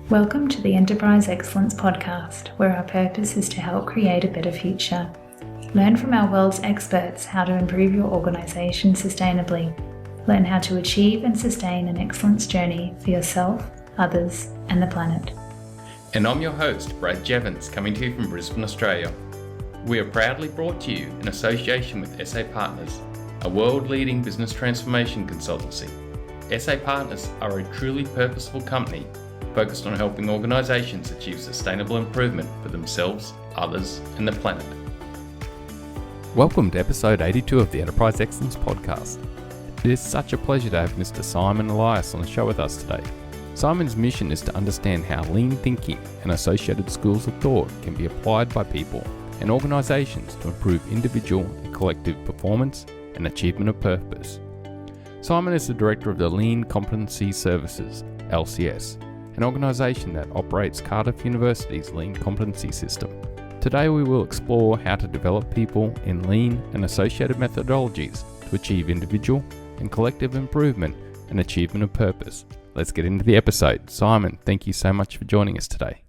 Welcome to the Enterprise Excellence Podcast, where our purpose is to help create a better future. Learn from our world's experts how to improve your organisation sustainably. Learn how to achieve and sustain an excellence journey for yourself, others, and the planet. And I'm your host, Brad Jevons, coming to you from Brisbane, Australia. We are proudly brought to you in association with SA Partners, a world-leading business transformation consultancy. SA Partners are a truly purposeful company focused on helping organisations achieve sustainable improvement for themselves, others, and the planet. Welcome to episode 82 of the Enterprise Excellence Podcast. It is such a pleasure to have Mr Simon Elias on the show with us today. Simon's mission is to understand how lean thinking and associated schools of thought can be applied by people and organisations to improve individual and collective performance and achievement of purpose. Simon is the director of the Lean Competency Services LCS, an organisation that operates Cardiff University's Lean Competency System. Today we will explore how to develop people in lean and associated methodologies to achieve individual and collective improvement and achievement of purpose. Let's get into the episode. Simon, thank you so much for joining us today.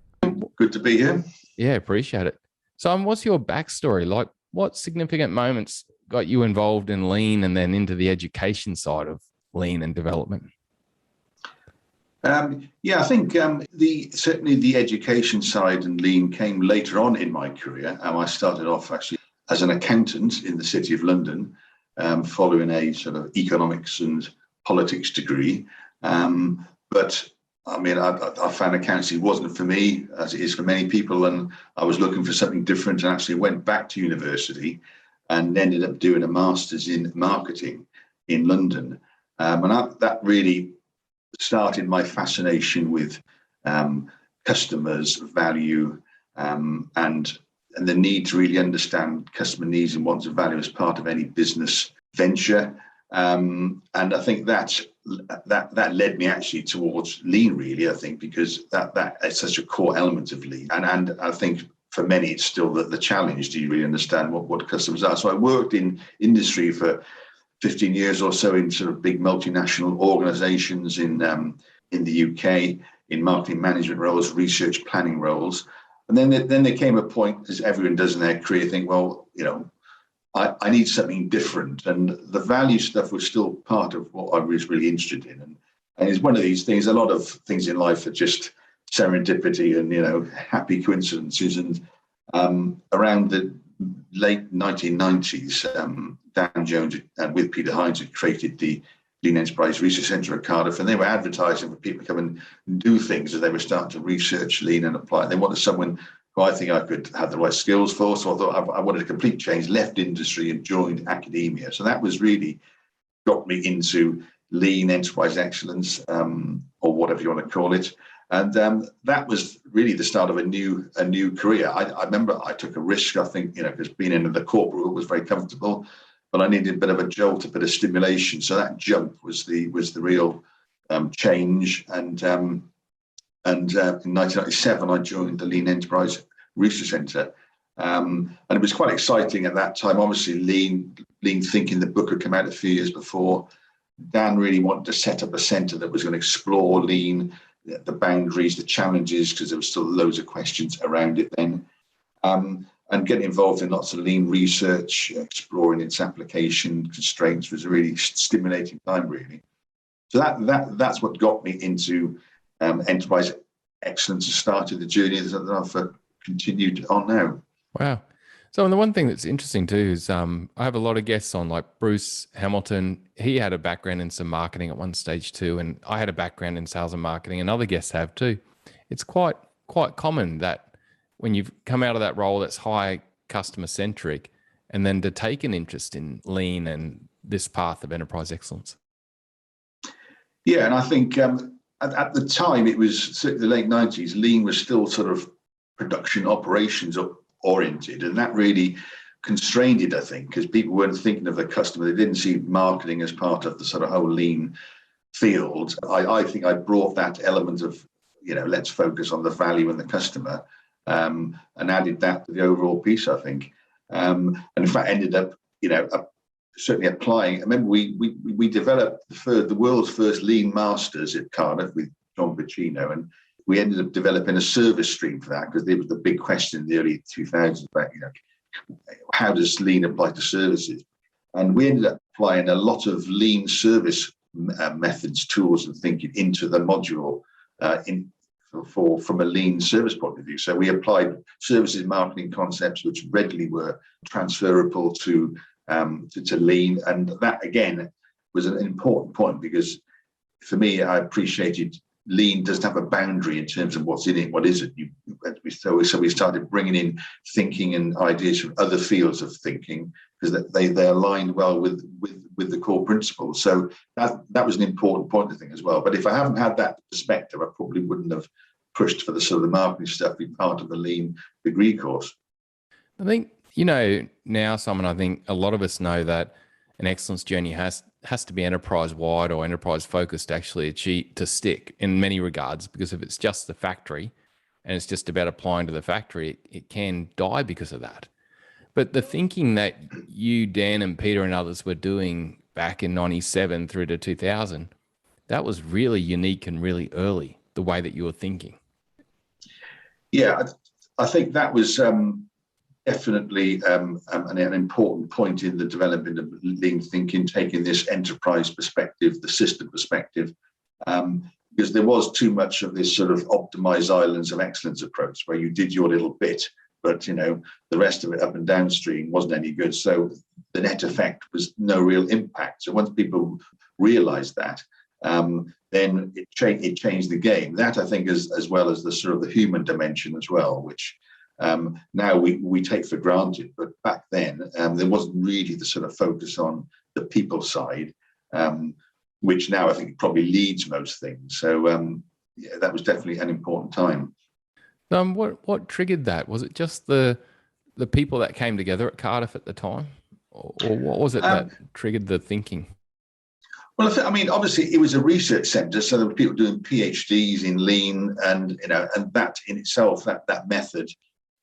Good to be here. Yeah, appreciate it. Simon, what's your backstory? Like, what significant moments got you involved in lean and then into the education side of lean and development? I think certainly the education side and lean came later on in my career. I started off actually as an accountant in the City of London, following a sort of economics and politics degree. But I mean, I found accountancy wasn't for me, as it is for many people, and I was looking for something different and actually went back to university and ended up doing a master's in marketing in London. That really started my fascination with customers, value, and the need to really understand customer needs and wants and value as part of any business venture. And I think that led me actually towards lean, really, I think, because that is such a core element of lean. And I think for many, it's still the challenge. Do you really understand what customers are? So I worked in industry for 15 years or so in sort of big multinational organizations in the UK, in marketing management roles, research planning roles. And then there came a point, as everyone does in their career, think, well, you know, I need something different. And the value stuff was still part of what I was really interested in. And it's one of these things, a lot of things in life are just serendipity and, you know, happy coincidences. And around the late 1990s, Dan Jones with Peter Hines had created the Lean Enterprise Research Centre at Cardiff, and they were advertising for people to come and do things as they were starting to research lean and apply it. They wanted someone who I think I could have the right skills for, so I thought I wanted a complete change, left industry and joined academia. So that was really got me into lean enterprise excellence, or whatever you want to call it. And that was really the start of a new career. I remember I took a risk, I think, you know, because being in the corporate world was very comfortable, but I needed a bit of a jolt, a bit of stimulation. So that jump was the real change. And in 1997, I joined the Lean Enterprise Research Centre. And it was quite exciting at that time. Obviously, Lean Thinking, the book had come out a few years before. Dan really wanted to set up a centre that was going to explore lean, the boundaries, the challenges, because there were still loads of questions around it then. And getting involved in lots of lean research, exploring its application constraints was a really stimulating time, really. So that's what got me into enterprise excellence and started the journey that I've continued on now. Wow. So, and the one thing that's interesting too is I have a lot of guests on, like Bruce Hamilton. He had a background in some marketing at one stage too, and I had a background in sales and marketing, and other guests have too. It's quite common that when you've come out of that role that's high customer centric, and then to take an interest in lean and this path of enterprise excellence. Yeah, and I think at the time, it was certainly the late 90s, lean was still sort of production operations oriented, and that really constrained it, I think, because people weren't thinking of the customer. They didn't see marketing as part of the sort of whole lean field. I think I brought that element of, you know, let's focus on the value and the customer, and added that to the overall piece, I think. And in fact, ended up, you know, certainly applying. I remember we developed the world's first lean masters at Cardiff with John Bacino, and we ended up developing a service stream for that, because there was the big question in the early 2000s about, how does Lean apply to services? And we ended up applying a lot of Lean service methods, tools, and thinking into the module from a Lean service point of view. So we applied services marketing concepts which readily were transferable to Lean, and that again was an important point, because for me, I appreciated Lean doesn't have a boundary in terms of what's in it, what isn't. So we started bringing in thinking and ideas from other fields of thinking, because they aligned well with the core principles. So that was an important point, I think, as well. But if I haven't had that perspective, I probably wouldn't have pushed for the sort of the marketing stuff be part of the Lean degree course. I think, now, Simon, I think a lot of us know that an excellence journey has to be enterprise-wide or enterprise-focused to actually to stick in many regards, because if it's just the factory and it's just about applying to the factory, it can die because of that. But the thinking that you, Dan, and Peter and others were doing back in 97 through to 2000, that was really unique and really early, the way that you were thinking. Yeah, I think that was definitely an important point in the development of Lean thinking, taking this enterprise perspective, the system perspective, because there was too much of this sort of optimized islands of excellence approach, where you did your little bit, but the rest of it up and downstream wasn't any good. So the net effect was no real impact. So once people realized that, then it changed the game. That, I think, as well as the sort of the human dimension as well, which now we take for granted. But back then, there wasn't really the sort of focus on the people side, which now I think probably leads most things. So that was definitely an important time. What triggered that? Was it just the people that came together at Cardiff at the time, or what was it that triggered the thinking? Well, I mean, obviously it was a research centre, so there were people doing PhDs in Lean, and and that in itself, that method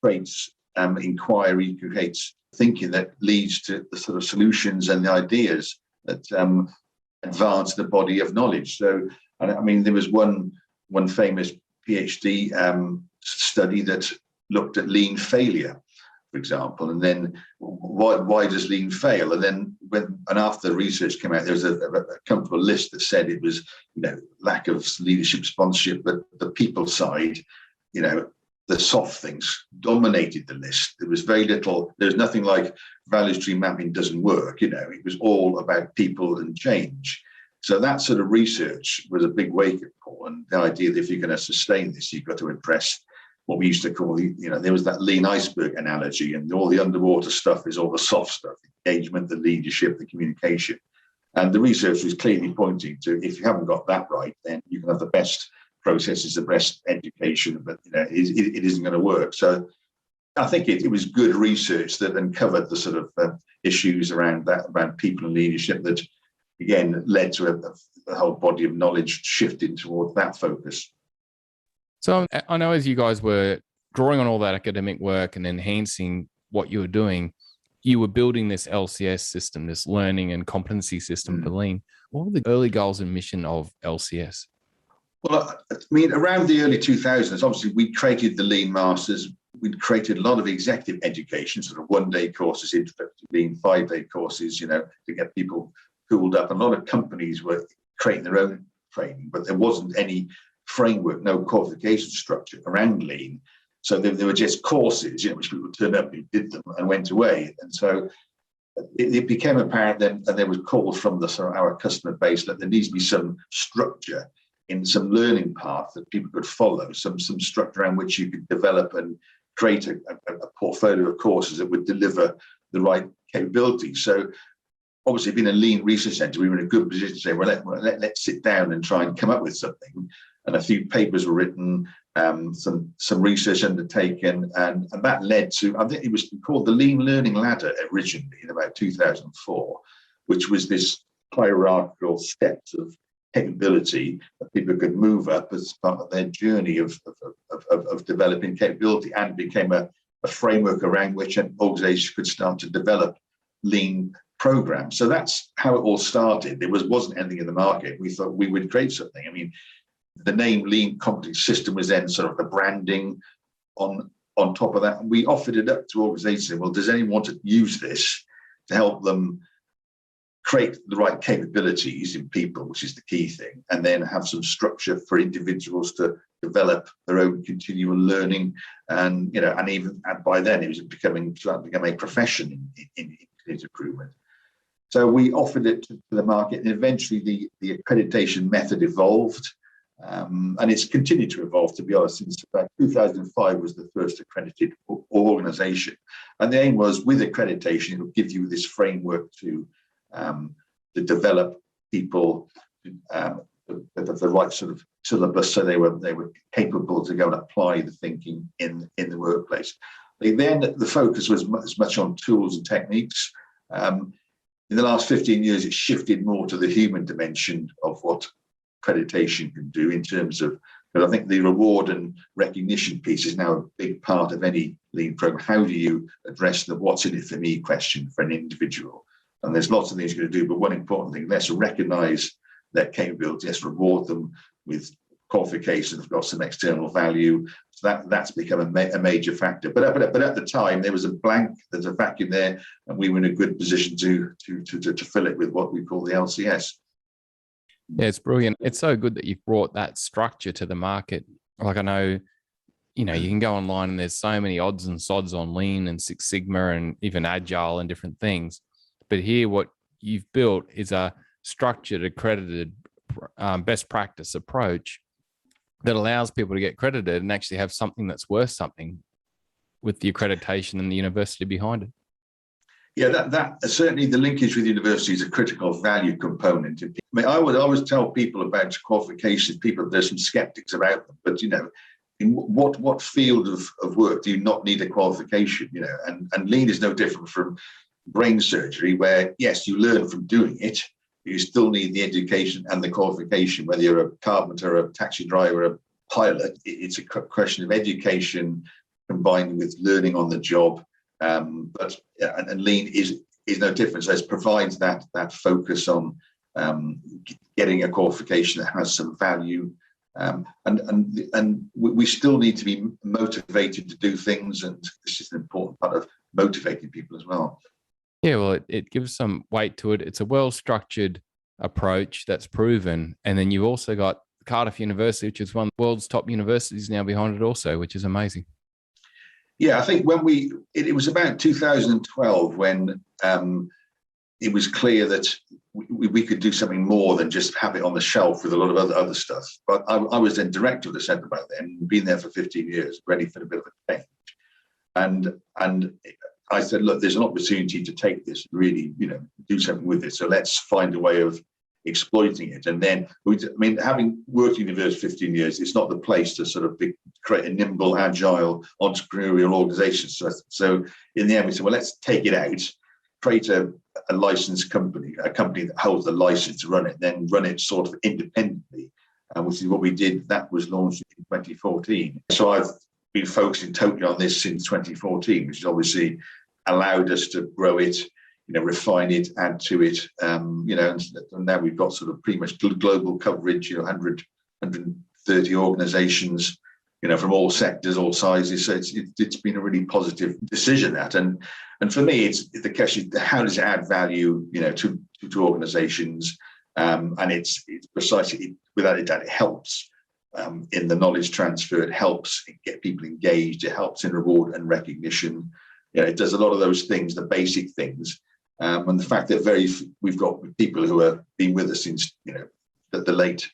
creates inquiry, creates thinking that leads to the sort of solutions and the ideas that advance the body of knowledge. So, I mean, there was one famous PhD study that looked at Lean failure, for example, and then why does Lean fail? And then after the research came out, there was a comfortable list that said it was lack of leadership sponsorship, but the people side, the soft things dominated the list. There was very little. There's nothing like value stream mapping doesn't work. It was all about people and change. So that sort of research was a big wake-up call, and the idea that if you're going to sustain this, you've got to address what we used to call there was that lean iceberg analogy, and all the underwater stuff is all the soft stuff, the engagement, the leadership, the communication. And the research was clearly pointing to, if you haven't got that right, then you can have the best processes, the best education, but it isn't going to work. So I think it was good research that uncovered the sort of issues around people and leadership that, again, led to a whole body of knowledge shifting towards that focus. So I know as you guys were drawing on all that academic work and enhancing what you were doing, you were building this LCS system, this learning and competency system for Lean. What were the early goals and mission of LCS? Well, I mean, around the early 2000s, obviously, we created the Lean Masters. We'd created a lot of executive education, sort of one-day courses, introductory Lean, 5-day courses, to get people cooled up. A lot of companies were creating their own training, but there wasn't any framework, no qualification structure around Lean. So there were just courses, which people turned up, who did them and went away. And so it became apparent then, and there was calls from our customer base that there needs to be some structure in some learning path that people could follow, some structure around which you could develop and create a portfolio of courses that would deliver the right capability. So obviously, being a Lean research centre, we were in a good position to say, well, let's sit down and try and come up with something. And a few papers were written, some research undertaken, and that led to, I think it was called the Lean Learning Ladder originally in about 2004, which was this hierarchical steps of capability that people could move up as part of their journey of developing capability, and became a framework around which an organization could start to develop Lean programs. So that's how it all started. There wasn't anything in the market. We thought we would create something. I mean, The name Lean Competency System was then sort of the branding on top of that. And we offered it up to organizations. Well, does anyone want to use this to help them create the right capabilities in people, which is the key thing, and then have some structure for individuals to develop their own continual learning, and by then it was becoming a profession in improvement. So we offered it to the market, and eventually the accreditation method evolved, and it's continued to evolve. To be honest, since about 2005 was the first accredited organisation, and the aim was with accreditation it will give you this framework to develop people the right sort of syllabus, so they were capable to go and apply the thinking in the workplace. The focus was as much on tools and techniques. In the last 15 years, it's shifted more to the human dimension of what accreditation can do in terms of, but I think the reward and recognition piece is now a big part of any Lean program. How do you address the what's in it for me question for an individual? And there's lots of things you're going to do, but one important thing, let's recognize their capabilities, let's reward them with qualifications that have got some external value. So that's become a major factor. But at the time, there was there's a vacuum there, and we were in a good position to fill it with what we call the LCS. Yeah, it's brilliant. It's so good that you've brought that structure to the market. Like I know, you can go online and there's so many odds and sods on Lean and Six Sigma and even Agile and different things. But here, what you've built is a structured, accredited, best practice approach that allows people to get credited and actually have something that's worth something with the accreditation and the university behind it. Yeah, that certainly the linkage with university is a critical value component. I mean, I would always tell people about qualifications. There's some skeptics about them, but in what field of work do you not need a qualification? And Lean is no different from brain surgery, where yes, you learn from doing it, but you still need the education and the qualification. Whether you're a carpenter, a taxi driver, a pilot, it's a question of education combined with learning on the job. But Lean is no different. So it provides that focus on getting a qualification that has some value, and we still need to be motivated to do things, and this is an important part of motivating people as well. Yeah, well, it gives some weight to it. It's a well-structured approach that's proven, and then you've also got Cardiff University, which is one of the world's top universities now behind it also, which is amazing. Yeah, I think when it was about 2012 when it was clear that we could do something more than just have it on the shelf with a lot of other stuff. But I was then director of the centre by then, been there for 15 years, ready for a bit of a change. And I said, look, there's an opportunity to take this, really, do something with it. So let's find a way of exploiting it. And then, having worked in university 15 years, it's not the place to sort of create a nimble, agile, entrepreneurial organization. So in the end, we said, well, let's take it out, create a licensed company, a company that holds the license to run it, then run it sort of independently, which is what we did. That was launched in 2014. So I've been focusing totally on this since 2014, which has obviously allowed us to grow it, refine it, add to it, and now we've got sort of pretty much global coverage, 130 organizations, from all sectors, all sizes. So it's been a really positive decision, that. And for me, it's the question: how does it add value, to organizations? And it's precisely without it, that it helps in the knowledge transfer. It helps get people engaged. It helps in reward and recognition. It does a lot of those things, the basic things. And the fact that we've got people who have been with us since the late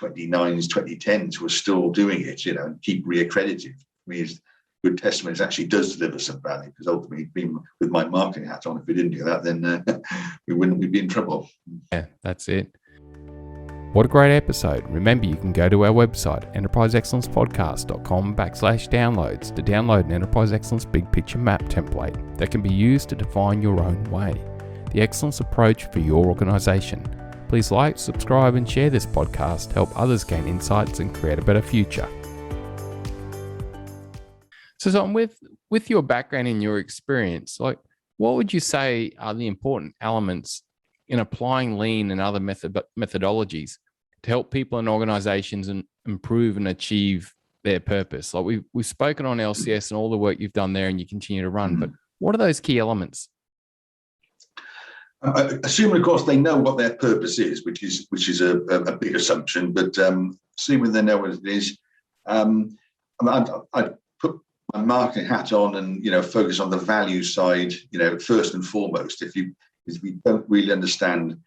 2009s, 2010s, who are still doing it, and keep reaccredited. I mean, it's good testimony. It actually does deliver some value, because ultimately, being with my marketing hat on, if we didn't do that, then we'd be in trouble. Yeah, that's it. What a great episode. Remember, you can go to our website, enterpriseexcellencepodcast.com/downloads to download an Enterprise Excellence Big Picture Map template that can be used to define your own way, the excellence approach for your organisation. Please like, subscribe and share this podcast to help others gain insights and create a better future. So Tom, with your background and your experience, what would you say are the important elements in applying Lean and other methodologies to help people in organizations and improve and achieve their purpose? Like we've spoken on LCS and all the work you've done there and you continue to run, but what are those key elements? Assuming, of course, they know what their purpose is, which is a big assumption, but assuming they know what it is, I'd put my marketing hat on and focus on the value side. First and foremost, if we don't really understand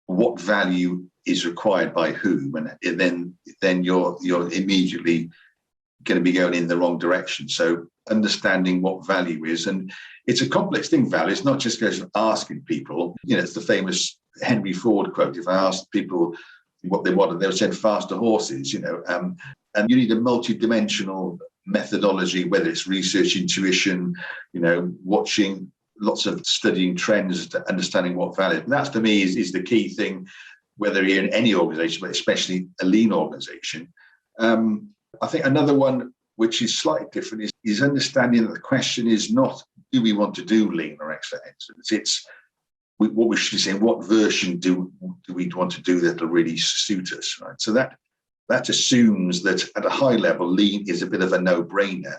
what value is required by whom, and then you're immediately going to be going in the wrong direction. So understanding what value is, and it's a complex thing, value. It's not just goes asking people. It's the famous Henry Ford quote. If I asked people what they wanted, they would say faster horses, and you need a multi-dimensional methodology, whether it's research, intuition, watching lots of studying trends, to understanding what value. And that, for me, is the key thing, whether you're in any organization, but especially a lean organization. I think another one which is slightly different is understanding that the question is not, do we want to do lean or extra excellence? It's what we should say, what version do we want to do that will really suit us, right? So that assumes that at a high level, lean is a bit of a no-brainer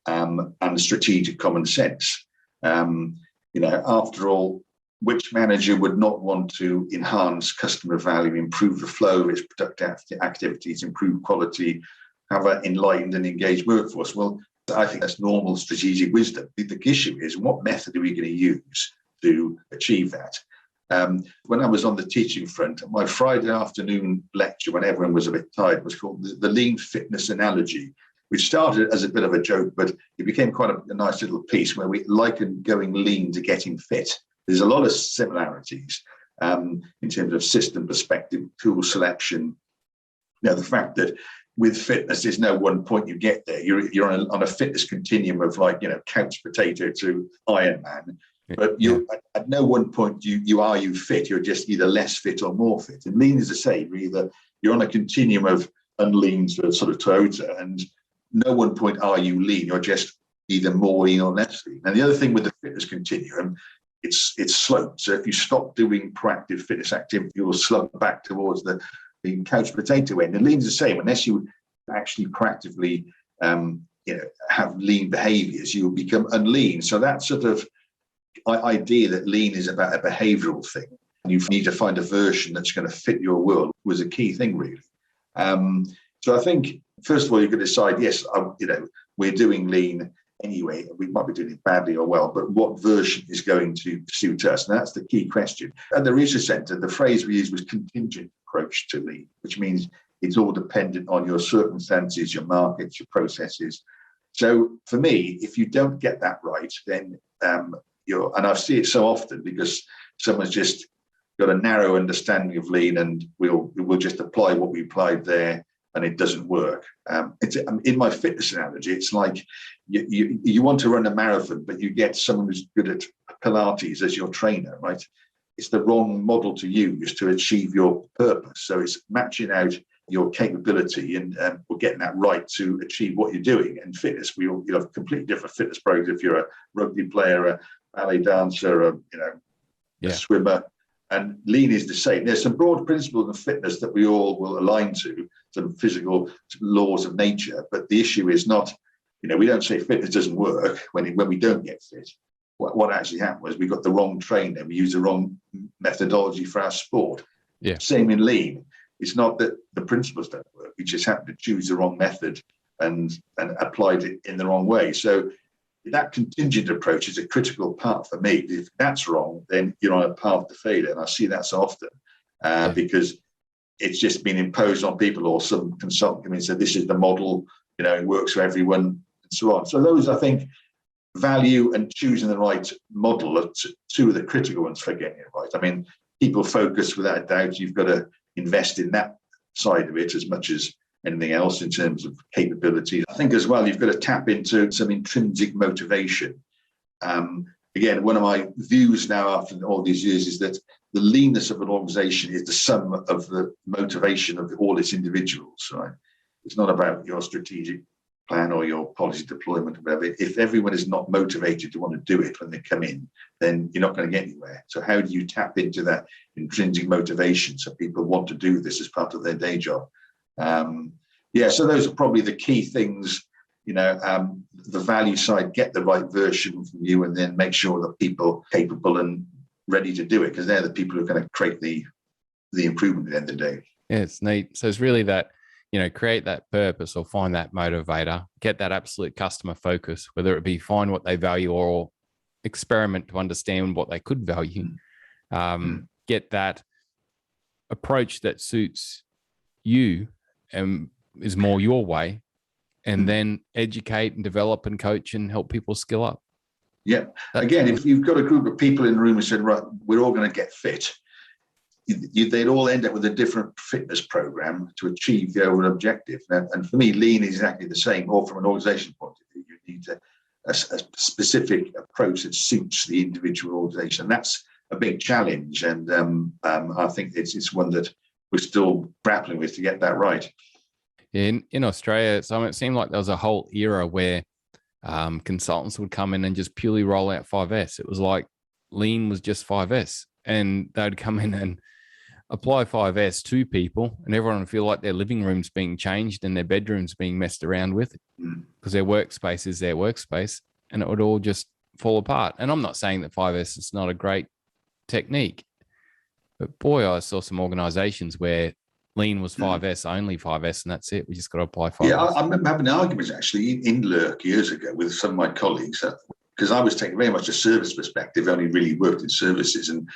and strategic common sense. After all, which manager would not want to enhance customer value, improve the flow of its productive activities, improve quality, have an enlightened and engaged workforce? Well, I think that's normal strategic wisdom. The issue is, what method are we going to use to achieve that? When I was on the teaching front, my Friday afternoon lecture, when everyone was a bit tired, was called the Lean Fitness Analogy, which started as a bit of a joke, but it became quite a nice little piece where we likened going lean to getting fit. There's a lot of similarities in terms of system perspective, tool selection. The fact that with fitness, there's no one point you get there. You're on a fitness continuum of couch potato to Ironman. But at no one point you fit. You're just either less fit or more fit. And lean is the same. You're on a continuum of unlean to sort of Toyota, and no one point are you lean. You're just either more lean or less lean. And the other thing with the fitness continuum, it's sloped. So if you stop doing proactive fitness activity, you'll slump back towards the couch potato end. And lean's the same. Unless you actually proactively have lean behaviors, you'll become unlean. So that sort of idea that lean is about a behavioral thing, and you need to find a version that's going to fit your world, was a key thing, really. So I think, first of all, you've got to decide, yes, we're doing lean anyway. We might be doing it badly or well, but what version is going to suit us? And that's the key question. At the research centre, the phrase we used was contingent approach to lean, which means it's all dependent on your circumstances, your markets, your processes. So for me, if you don't get that right, then and I see it so often because someone's just got a narrow understanding of lean, and we'll just apply what we applied there, and it doesn't work. In my fitness analogy, it's like you want to run a marathon, but you get someone who's good at Pilates as your trainer, right? It's the wrong model to use to achieve your purpose. So it's matching out your capability and we're getting that right to achieve what you're doing. And fitness, you'll have completely different fitness programs if you're a rugby player, a ballet dancer, a swimmer. And lean is the same. There's some broad principles in fitness that we all will align to, some physical laws of nature. But the issue is not, we don't say fitness doesn't work when we don't get fit. What actually happened was we got the wrong trainer. We used the wrong methodology for our sport. Yeah. Same in lean. It's not that the principles don't work. We just happened to choose the wrong method and applied it in the wrong way. So that contingent approach is a critical part for me. If that's wrong, then you're on a path to failure. And I see that so often because it's just been imposed on people, or some consultant come in and said, this is the model, it works for everyone, and so on. So those, I think, value and choosing the right model are two of the critical ones for getting it right. I mean, people focus, without a doubt, you've got to invest in that side of it as much as anything else in terms of capabilities. I think as well, you've got to tap into some intrinsic motivation. Again, one of my views now after all these years is that the leanness of an organization is the sum of the motivation of all its individuals, right? It's not about your strategic plan or your policy deployment or whatever. If everyone is not motivated to want to do it when they come in, then you're not going to get anywhere. So how do you tap into that intrinsic motivation so people want to do this as part of their day job? Yeah, so those are probably the key things. The value side, get the right version from you, and then make sure that people are capable and ready to do it, because they're the people who are going to create the improvement at the end of the day. Yeah, it's neat. So it's really that, create that purpose or find that motivator, get that absolute customer focus, whether it be find what they value or experiment to understand what they could value. Get that approach that suits you and is more your way, and then educate and develop and coach and help people skill up. Yeah. Again, if you've got a group of people in the room and said, right, we're all going to get fit, they'd all end up with a different fitness program to achieve the overall objective. And for me, Lean is exactly the same, or from an organization point of view. You need a specific approach that suits the individual organization. That's a big challenge. And I think it's one that we're still grappling with to get that right. In Australia, so it seemed like there was a whole era where consultants would come in and just purely roll out 5S. It was like Lean was just 5S, and they'd come in and apply 5S to people, and everyone would feel like their living room's being changed and their bedroom's being messed around with, because their workspace is their workspace, and it would all just fall apart. And I'm not saying that 5S is not a great technique, but boy, I saw some organizations where Lean was 5S, only 5S, and that's it. We just got to apply 5S. Yeah, I remember having arguments actually in Lurk years ago with some of my colleagues, because I was taking very much a service perspective, only really worked in services. And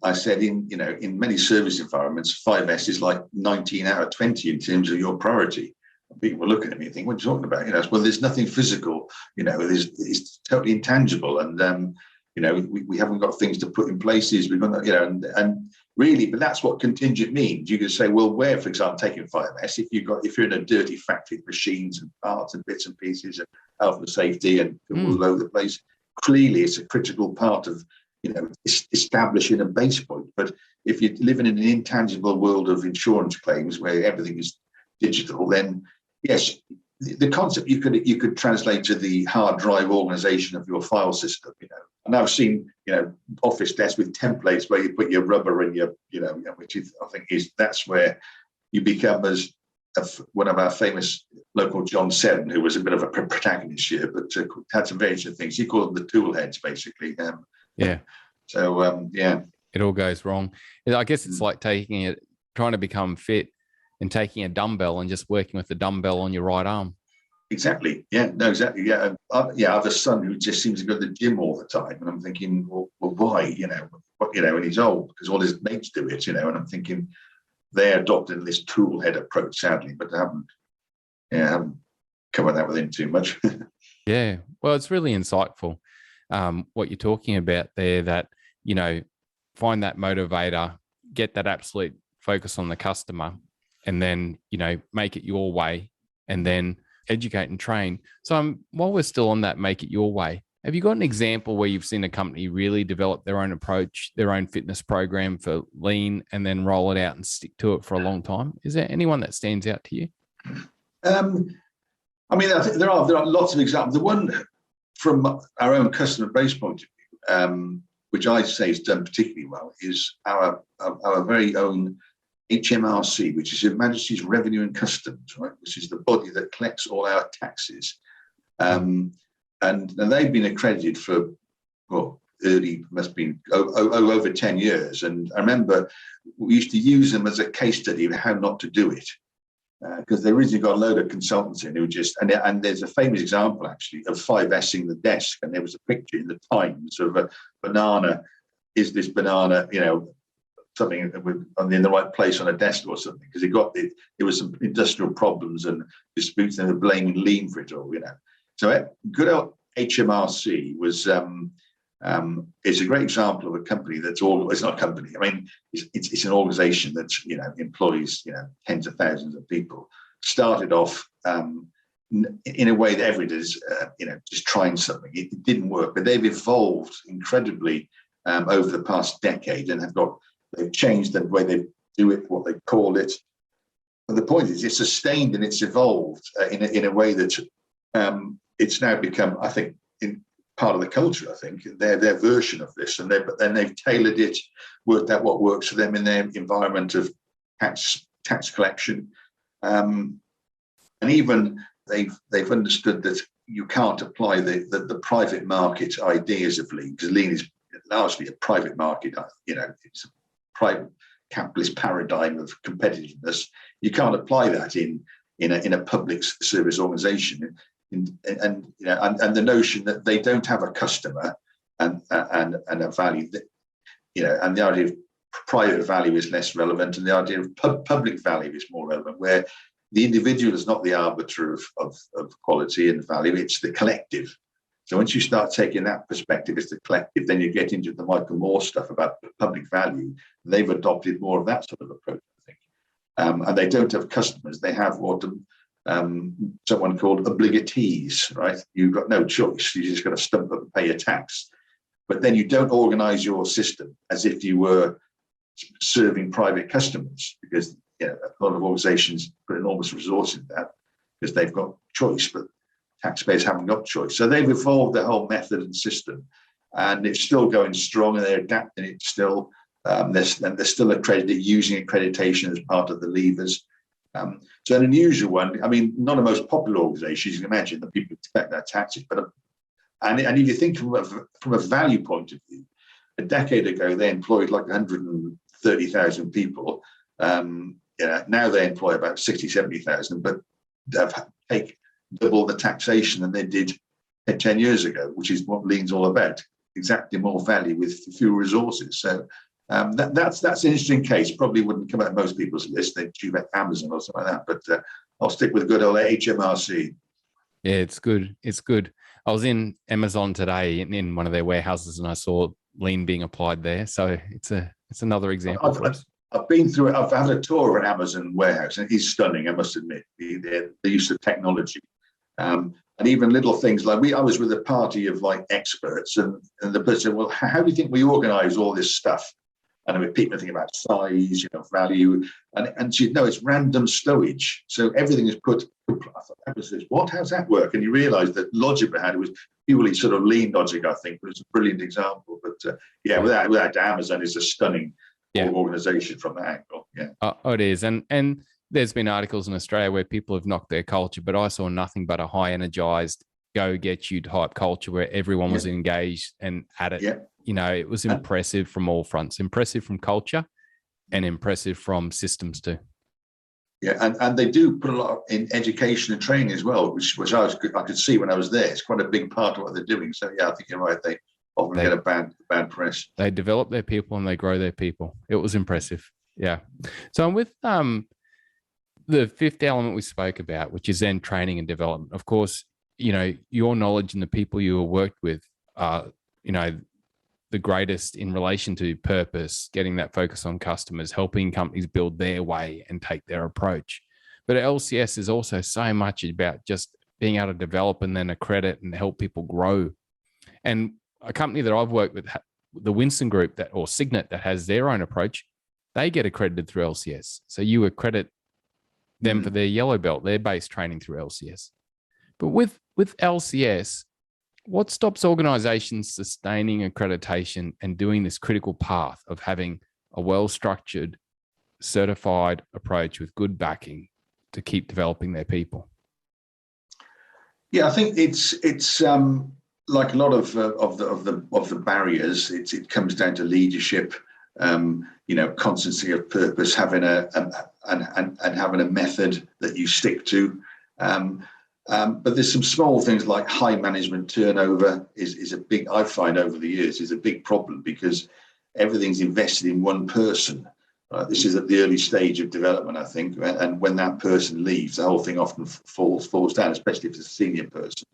I said, in many service environments, 5S is like 19 out of 20 in terms of your priority. And people were looking at me and thinking, what are you talking about? Well, there's nothing physical, it's totally intangible. And, we haven't got things to put in places. We've got, and really, but that's what contingent means. You can say, well, where, for example, taking 5S, if you're in a dirty factory with machines and parts and bits and pieces and health and safety and all over the place, clearly it's a critical part of, establishing a base point. But if you're living in an intangible world of insurance claims where everything is digital, then yes, the concept you could translate to the hard drive organization of your file system. And I've seen office desks with templates where you put your rubber and your which is, I think that's where you become as one of our famous local John Seddon, who was a bit of a protagonist here, but had some very interesting things. He called them the tool heads, basically. Yeah. So it all goes wrong. I guess it's like trying to become fit and taking a dumbbell and just working with the dumbbell on your right arm. Exactly. Yeah. No. Exactly. Yeah. I have a son who just seems to go to the gym all the time, and I'm thinking, well, why? And he's old because all his mates do it. And I'm thinking they're adopting this tool head approach, sadly, but I haven't covered that with him too much. Yeah. Well, it's really insightful. What you're talking about there, that, find that motivator, get that absolute focus on the customer, and then, make it your way, and then educate and train. So while we're still on that, make it your way, have you got an example where you've seen a company really develop their own approach, their own fitness program for Lean, and then roll it out and stick to it for a long time? Is there anyone that stands out to you? I think there are lots of examples. The one from our own customer base point of view, which I say is done particularly well, is our very own HMRC, which is Her Majesty's Revenue and Customs, right? Which is the body that collects all our taxes. And they've been accredited for, over 10 years. And I remember we used to use them as a case study of how not to do it. Because they originally got a load of consultants in who just, and there's a famous example actually of 5S'ing the desk, and there was a picture in the Times of a banana. Is this banana, something in the right place on a desk or something? Because there was some industrial problems and disputes, and they were blaming Lean for it all, So good old HMRC was, it's a great example of a company it's not a company. It's an organization that, employs, tens of thousands of people. Started off in a way that everybody does, just trying something. It didn't work, but they've evolved incredibly over the past decade, and they've changed the way they do it, what they call it. But the point is, it's sustained and it's evolved in a way that it's now become, I think, part of the culture. I think their version of this, but then they've tailored it, worked out what works for them in their environment of tax collection, and And even they've understood that you can't apply the private market ideas of Lean, because Lean is largely a private market. It's a private capitalist paradigm of competitiveness. You can't apply that in a public service organisation, and the notion that they don't have a customer and a value that, and the idea of private value is less relevant, and the idea of public value is more relevant, where the individual is not the arbiter of quality and value, it's the collective. So once you start taking that perspective, it's the collective, then you get into the Michael Moore stuff about public value. They've adopted more of that sort of approach, I think. And they don't have customers, they have what someone called obligatees, right? You've got no choice, you just got to stump up and pay your tax. But then you don't organise your system as if you were serving private customers, because a lot of organisations put enormous resource in that because they've got choice, but taxpayers haven't got choice. So they've evolved their whole method and system, and it's still going strong, and they're adapting it still. They're still accredited, using accreditation as part of the levers. So an unusual one. I mean, not the most popular organisation. You can imagine that people expect their taxes, but and if you think from a value point of view, a decade ago they employed like 130,000 people. Now they employ about 60, 70,000, but they've take double the taxation than they did 10 years ago, which is what Lean's all about, exactly more value with fewer resources. So that's an interesting case. Probably wouldn't come out of most people's list. They'd choose about Amazon or something like that, but I'll stick with good old HMRC. Yeah, it's good. It's good. I was in Amazon today in one of their warehouses, and I saw Lean being applied there. So it's another example for us. I've been through it. I've had a tour of an Amazon warehouse, and it's stunning, I must admit, the use of technology. And even little things like I was with a party of like experts, and the person said, well, how do you think we organise all this stuff? And I mean, people think about size, value, and she said, no, it's random stowage. So everything is put. I thought, what? How's that work? And you realise that logic behind it was purely sort of lean logic, I think, but it's a brilliant example. But without Amazon, is a stunning organisation from that angle. Yeah, it is, and there's been articles in Australia where people have knocked their culture, but I saw nothing but a high energized, go get you type culture where everyone was engaged and at it. Yeah. It was impressive from all fronts, impressive from culture and impressive from systems too. Yeah, and they do put a lot in education and training as well, which I could see when I was there. It's quite a big part of what they're doing. So yeah, I think you're right. They often get a bad press. They develop their people and they grow their people. It was impressive. Yeah. So with the fifth element we spoke about, which is then training and development. Of course, your knowledge and the people you worked with are, the greatest in relation to purpose, getting that focus on customers, helping companies build their way and take their approach. But LCS is also so much about just being able to develop and then accredit and help people grow. And a company that I've worked with, the Winston Group or Signet, that has their own approach, they get accredited through LCS. So you accredit them for their yellow belt, their base training through LCS. But with LCS, what stops organizations sustaining accreditation and doing this critical path of having a well-structured, certified approach with good backing to keep developing their people? Yeah, I think it's like a lot of the barriers. It comes down to leadership, constancy of purpose, having having a method that you stick to. But there's some small things like high management turnover is a big, I find over the years, is a big problem because everything's invested in one person. This is at the early stage of development, I think, and when that person leaves, the whole thing often falls down, especially if it's a senior person.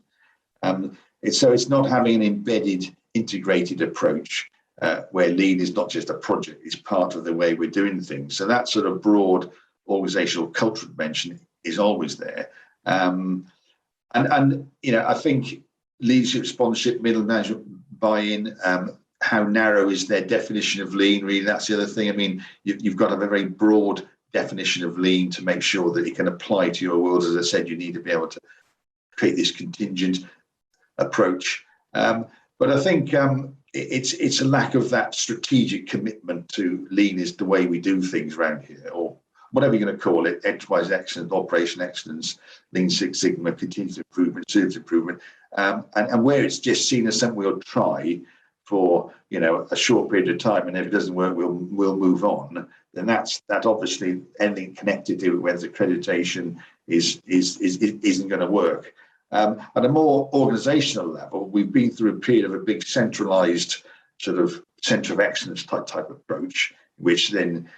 So it's not having an embedded, integrated approach where Lean is not just a project, it's part of the way we're doing things. So that sort of broad organizational cultural dimension is always there. I think leadership, sponsorship, middle management buy-in, how narrow is their definition of Lean? Really, that's the other thing. I mean, you've got to have a very broad definition of Lean to make sure that it can apply to your world. As I said, you need to be able to create this contingent approach. But I think it's a lack of that strategic commitment to Lean is the way we do things around here, or whatever you're going to call it, enterprise excellence, operation excellence, Lean Six Sigma, continuous improvement, service improvement, and where it's just seen as something we'll try for a short period of time, and if it doesn't work, we'll move on. Then that obviously anything connected to whether accreditation isn't going to work. At a more organisational level, we've been through a period of a big centralised sort of centre of excellence type approach, which then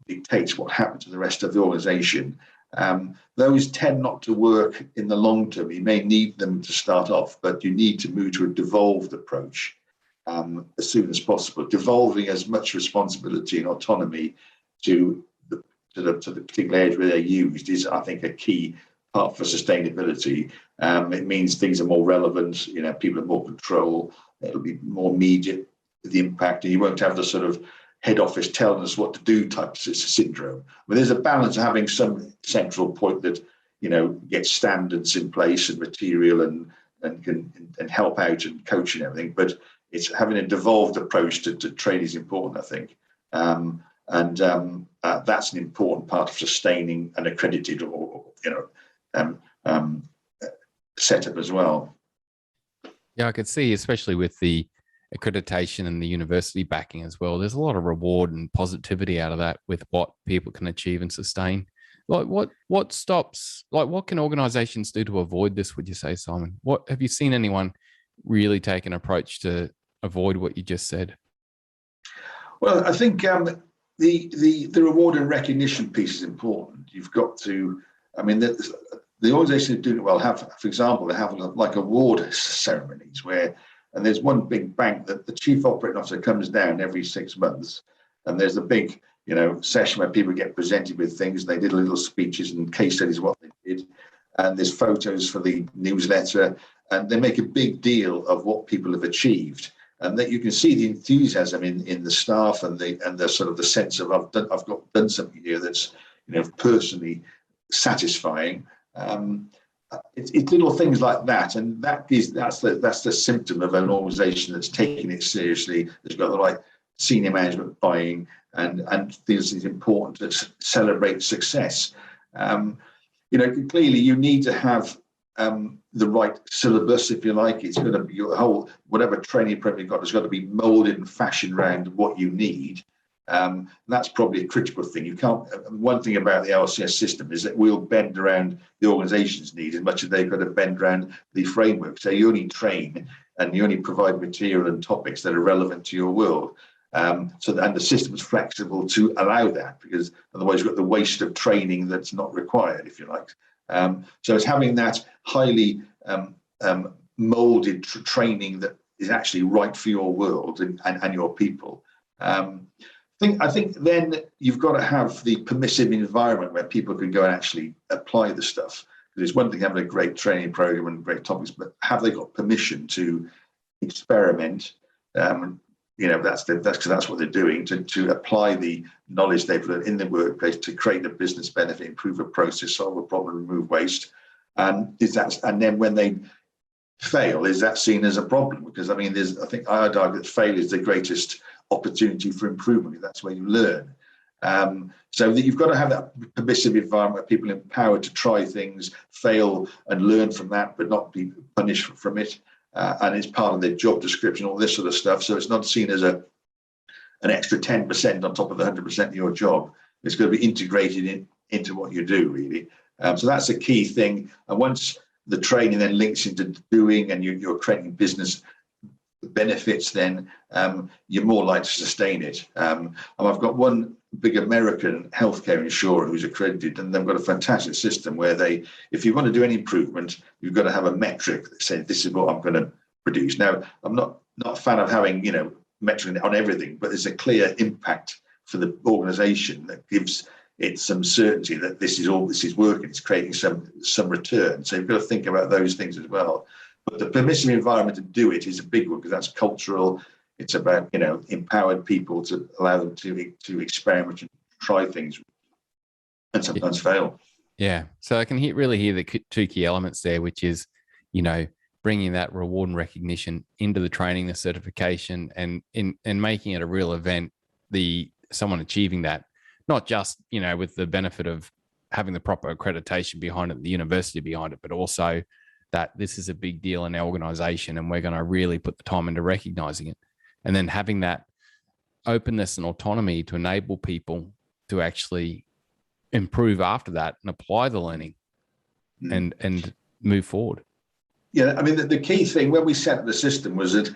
dictates what happens to the rest of the organisation. Those tend not to work in the long term. You may need them to start off, but you need to move to a devolved approach as soon as possible, devolving as much responsibility and autonomy to the particular areas where they're used is, I think, a key part for sustainability. It means things are more relevant, people have more control, it'll be more immediate, the impact, and you won't have the sort of head office telling us what to do type of syndrome. But there's a balance of having some central point that, gets standards in place and material and can help out and coach and everything. But it's having a devolved approach to training is important, I think. That's an important part of sustaining an accredited setup as well. Yeah, I could see, especially with the accreditation and the university backing as well, there's a lot of reward and positivity out of that with what people can achieve and sustain. Like what can organizations do to avoid this, would you say, Simon? What have you seen anyone really take an approach to avoid what you just said? Well, I think the reward and recognition piece is important. You've got to, the organizations that do it well have, for example, they have like award ceremonies and there's one big bank that the chief operating officer comes down every 6 months, and there's a big, session where people get presented with things. They did little speeches and case studies of what they did, and there's photos for the newsletter, and they make a big deal of what people have achieved, and that you can see the enthusiasm in the staff and the sort of the sense of I've done something here that's personally satisfying. It's little things like that, and that's the symptom of an organisation that's taking it seriously, that's got the right senior management buying, and feels it's important to celebrate success. Clearly you need to have the right syllabus, if you like. It's got to be your whole, whatever training program you've got, has got to be moulded and fashioned around what you need. That's probably a critical thing. You can't. One thing about the LCS system is that we'll bend around the organisation's needs as much as they've got to bend around the framework. So you only train and you only provide material and topics that are relevant to your world. And the system is flexible to allow that, because otherwise you've got the waste of training that's not required, if you like. So it's having that highly moulded training that is actually right for your world and your people. I think then you've got to have the permissive environment where people can go and actually apply the stuff. Because it's one thing having a great training program and great topics, but have they got permission to experiment? That's because that's what they're doing, to apply the knowledge they've learned in the workplace to create a business benefit, improve a process, solve a problem, remove waste. And then when they fail, is that seen as a problem? Because I think I would argue that failure is the greatest opportunity for improvement. That's where you learn. So that you've got to have that permissive environment where people are empowered to try things, fail, and learn from that, but not be punished from it. And it's part of their job description, all this sort of stuff. So it's not seen as an extra 10% on top of the 100% of your job. It's going to be integrated into what you do, really. So that's a key thing. And once the training then links into doing, and you're creating business benefits, then you're more likely to sustain it. And I've got one big American healthcare insurer who's accredited, and they've got a fantastic system where if you want to do any improvement, you've got to have a metric that says this is what I'm going to produce. Now, I'm not a fan of having metric on everything, but there's a clear impact for the organisation that gives it some certainty that this is working, it's creating some return. So you've got to think about those things as well. But the permissive environment to do it is a big one, because that's cultural. It's about empowered people to allow them to experiment and try things, and sometimes fail. Yeah. So I can really hear the two key elements there, which is bringing that reward and recognition into the training, the certification, and making it a real event. Someone achieving that, not just, with the benefit of having the proper accreditation behind it, the university behind it, but also that this is a big deal in our organization and we're going to really put the time into recognizing it. And then having that openness and autonomy to enable people to actually improve after that and apply the learning and move forward. Yeah, I mean, the key thing when we set up the system was that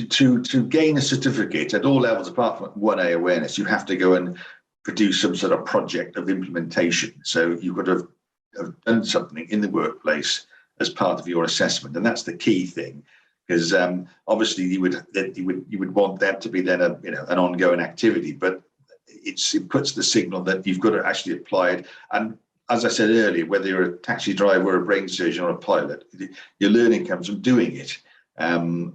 to gain a certificate at all levels, apart from 1A awareness, you have to go and produce some sort of project of implementation. So you've got to have done something in the workplace as part of your assessment, and that's the key thing, because obviously you would want that to be then an ongoing activity, but it puts the signal that you've got to actually apply it. And as I said earlier, whether you're a taxi driver or a brain surgeon or a pilot, your learning comes from doing it. And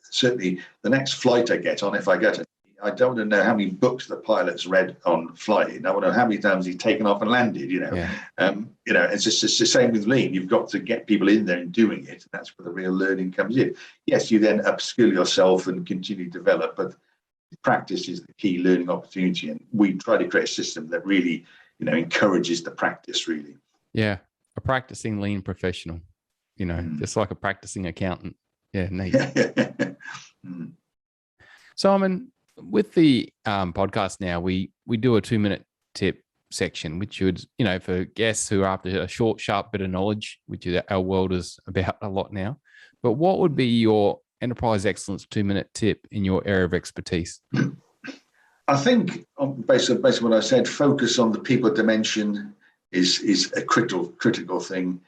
certainly the next flight I get on, if I get it, I don't want to know how many books the pilot's read on flying. I want to know how many times he's taken off and landed. It's just the same with Lean. You've got to get people in there and doing it. That's where the real learning comes in. Yes, you then upskill yourself and continue to develop, but practice is the key learning opportunity. And we try to create a system that really, encourages the practice, really. Yeah, a practicing Lean professional, just like a practicing accountant. Yeah, neat. Simon, with the podcast now, we do a 2-minute tip section, which would, for guests who are after a short, sharp bit of knowledge, which our world is about a lot now. But what would be your enterprise excellence 2-minute tip in your area of expertise? I think, based on what I said, focus on the people dimension is a critical thing.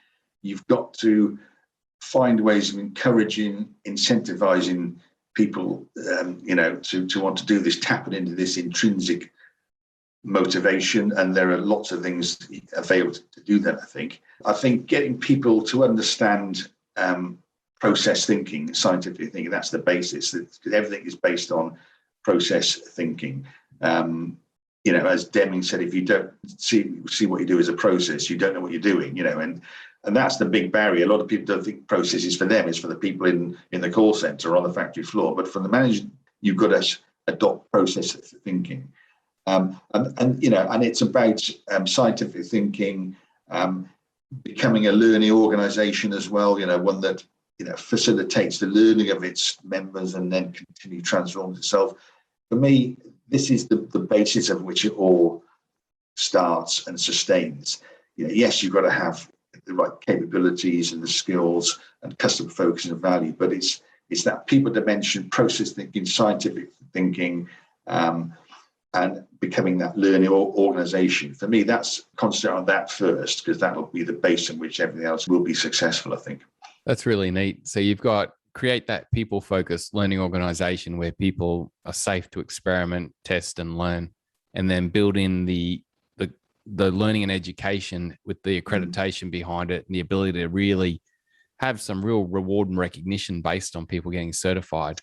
You've got to find ways of encouraging, incentivizing people, to want to do this, tapping into this intrinsic motivation. And there are lots of things available to do that, I think getting people to understand process thinking, scientific thinking, that's the basis. Everything is based on process thinking. As Deming said, if you don't see what you do as a process, you don't know what you're doing, and that's the big barrier. A lot of people don't think process is for them, it's for the people in the call center or on the factory floor. But for the manager, you've got to adopt process thinking. And it's about scientific thinking, becoming a learning organization as well, one that facilitates the learning of its members and then continue to transform itself. For me, this is the basis of which it all starts and sustains. Yes, you've got to have the right capabilities and the skills and customer focus and value, but it's that people dimension, process thinking, scientific thinking, and becoming that learning organization. For me, that's concentrate on that first, because that will be the base in which everything else will be successful, I think. That's really neat. So you've got create that people-focused learning organization where people are safe to experiment, test, and learn, and then build in the learning and education with the accreditation behind it and the ability to really have some real reward and recognition based on people getting certified.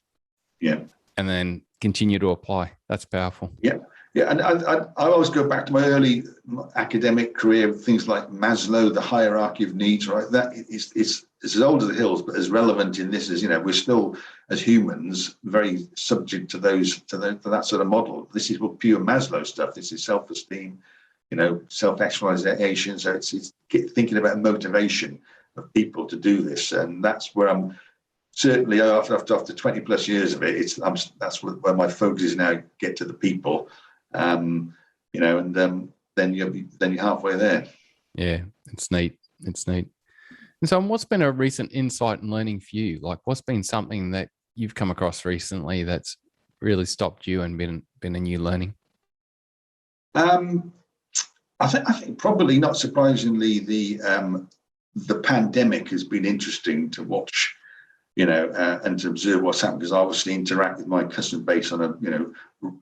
Yeah. And then continue to apply. That's powerful. Yeah. Yeah, and I always go back to my early academic career, things like Maslow, the hierarchy of needs, right? That is as old as the hills, but as relevant in this as, we're still, as humans, very subject to that sort of model. This is pure Maslow stuff. This is self-esteem, self-actualization. So it's thinking about motivation of people to do this. And that's where I'm certainly, after 20 plus years of it, that's where my focus is now, get to the people. And then you're halfway there. Yeah, it's neat. And so what's been a recent insight and learning for you? Like, what's been something that you've come across recently that's really stopped you and been a new learning? I think probably not surprisingly, the pandemic has been interesting to watch, and to observe what's happened, because I obviously interact with my customer base on a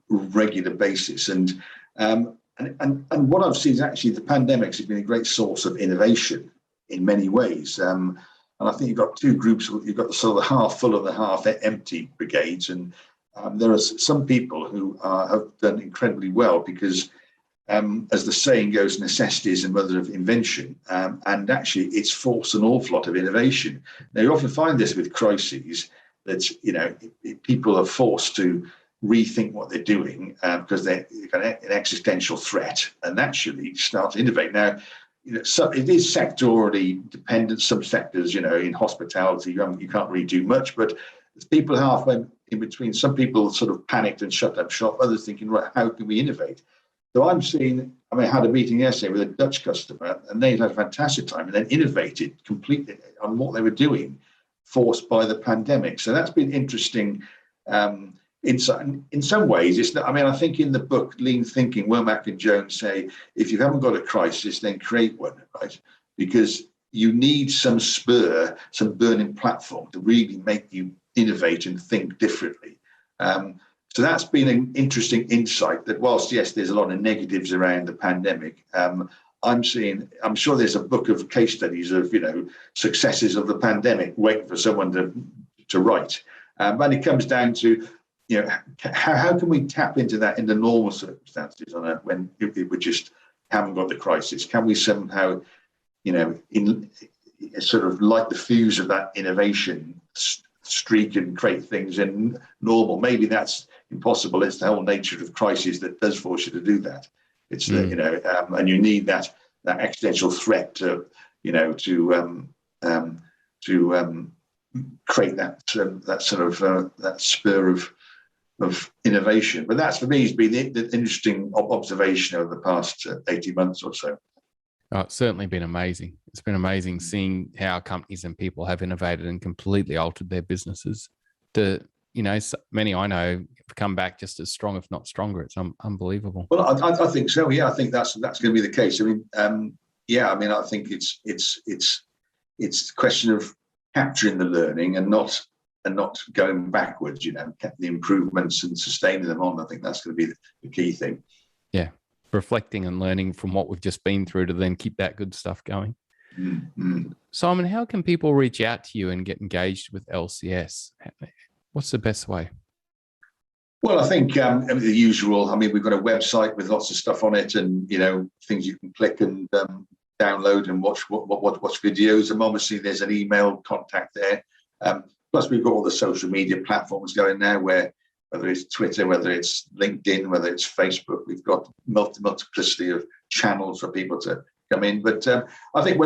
regular basis, and what I've seen is actually the pandemic has been a great source of innovation in many ways. And I think you've got two groups. You've got the sort of the half full and the half empty brigades, and there are some people who have done incredibly well because, as the saying goes, necessity is the mother of invention, and actually it's forced an awful lot of innovation. Now, you often find this with crises, that people are forced to rethink what they're doing because they've got an existential threat, and actually start to innovate. Now, so it is sectorally dependent. Some sectors, in hospitality, you can't really do much, but people halfway in between. Some people sort of panicked and shut up shop. Others thinking, right, how can we innovate? So I'm seeing, I had a meeting yesterday with a Dutch customer, and they had a fantastic time and then innovated completely on what they were doing, forced by the pandemic. So that's been interesting. In some ways, it's not, I think in the book, Lean Thinking, Womack and Jones say, if you haven't got a crisis, then create one, right? Because you need some spur, some burning platform to really make you innovate and think differently. So that's been an interesting insight that whilst, yes, there's a lot of negatives around the pandemic, I'm sure there's a book of case studies of, successes of the pandemic waiting for someone to write. And it comes down to, how can we tap into that in the normal circumstances when we just haven't got the crisis? Can we somehow, in sort of light the fuse of that innovation streak and create things in normal? Maybe that's impossible. It's the whole nature of crisis that does force you to do that. It's and you need that existential threat to create that sort of that spur of innovation. But that's, for me, has been the interesting observation over the past 18 months or so. Oh, it's certainly been amazing. It's been amazing seeing how companies and people have innovated and completely altered their businesses. Many I know have come back just as strong, if not stronger. It's unbelievable. Well, I think so. Yeah, I think that's going to be the case. I think it's a question of capturing the learning and not going backwards. The improvements and sustaining them on. I think that's going to be the key thing. Yeah, reflecting and learning from what we've just been through to then keep that good stuff going. Mm-hmm. Simon, how can people reach out to you and get engaged with LCS? What's the best way? Well, I think the usual. We've got a website with lots of stuff on it, and things you can click and download and watch videos. And obviously, there's an email contact there. Plus, we've got all the social media platforms going now, where whether it's Twitter, whether it's LinkedIn, whether it's Facebook, we've got multiplicity of channels for people to come in. But I think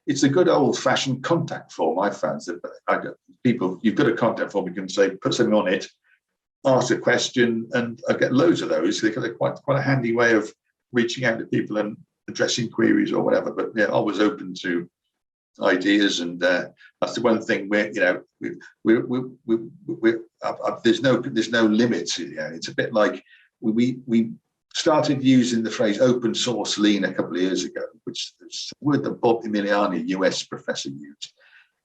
it's a good old-fashioned contact form. I found that you've got a contact form. You can say, put something on it, ask a question, and I get loads of those. They're quite a handy way of reaching out to people and addressing queries or whatever. But yeah, always open to ideas, and that's the one thing where there's no limits. It's a bit like we started using the phrase open source lean a couple of years ago, which is a word that Bob Emiliani, US professor, used.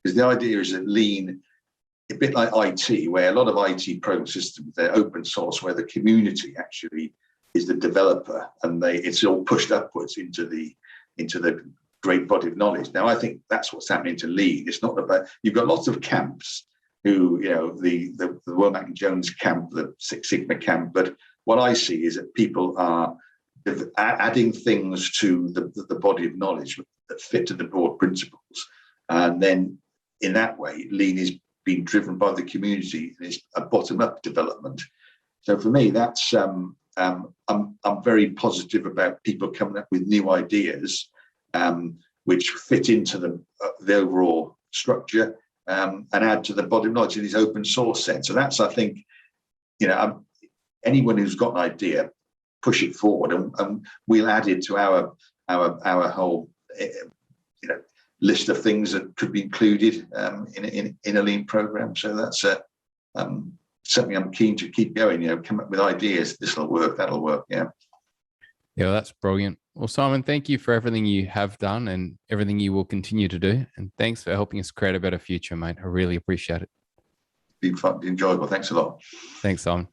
Because the idea is that lean, a bit like IT, where a lot of IT program systems, they're open source, where the community actually is the developer, and it's all pushed upwards into the great body of knowledge. Now, I think that's what's happening to lean. It's not about, you've got lots of camps who, the Womack and Jones camp, the Six Sigma camp, but what I see is that people are adding things to the body of knowledge that fit to the broad principles. And then in that way, lean is being driven by the community, and it's a bottom-up development. So for me, that's I'm very positive about people coming up with new ideas which fit into the overall structure and add to the body of knowledge in this open source sense. So that's, I think, anyone who's got an idea, push it forward, and we'll add it to our whole list of things that could be included in a lean program. So that's something I'm keen to keep going. Come up with ideas. This will work. That'll work. Yeah. Yeah, that's brilliant. Well, Simon, thank you for everything you have done and everything you will continue to do. And thanks for helping us create a better future, mate. I really appreciate it. Been fun, enjoyable. Thanks a lot. Thanks, Simon.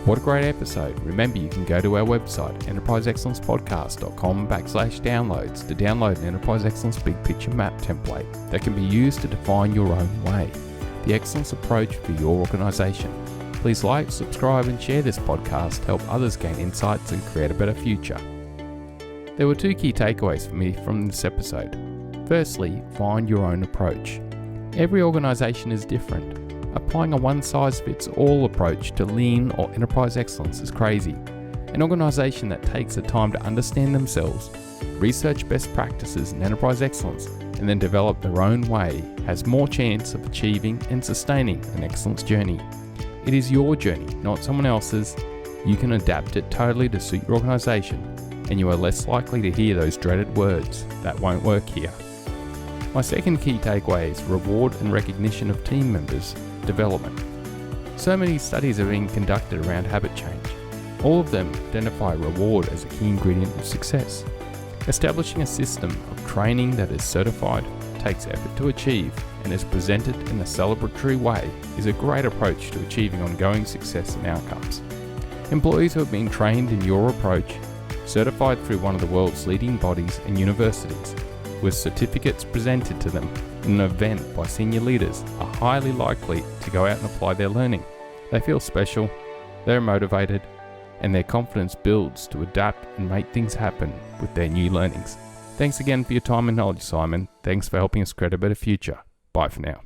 What a great episode. Remember, you can go to our website, enterpriseexcellencepodcast.com/downloads to download an Enterprise Excellence Big Picture Map template that can be used to define your own way, the excellence approach for your organisation. Please like, subscribe and share this podcast to help others gain insights and create a better future. There were two key takeaways for me from this episode. Firstly, find your own approach. Every organisation is different. Applying a one-size-fits-all approach to lean or enterprise excellence is crazy. An organisation that takes the time to understand themselves, research best practices in enterprise excellence, and then develop their own way has more chance of achieving and sustaining an excellence journey. It is your journey, not someone else's. You can adapt it totally to suit your organisation, and you are less likely to hear those dreaded words, "That won't work here." My second key takeaway is reward and recognition of team members' development. So many studies are being conducted around habit change. All of them identify reward as a key ingredient of success. Establishing a system of training that is certified, takes effort to achieve, and is presented in a celebratory way is a great approach to achieving ongoing success and outcomes. Employees who have been trained in your approach, certified through one of the world's leading bodies and universities, with certificates presented to them in an event by senior leaders, are highly likely to go out and apply their learning. They feel special, they're motivated, and their confidence builds to adapt and make things happen with their new learnings. Thanks again for your time and knowledge, Simon. Thanks for helping us create a better future. Bye for now.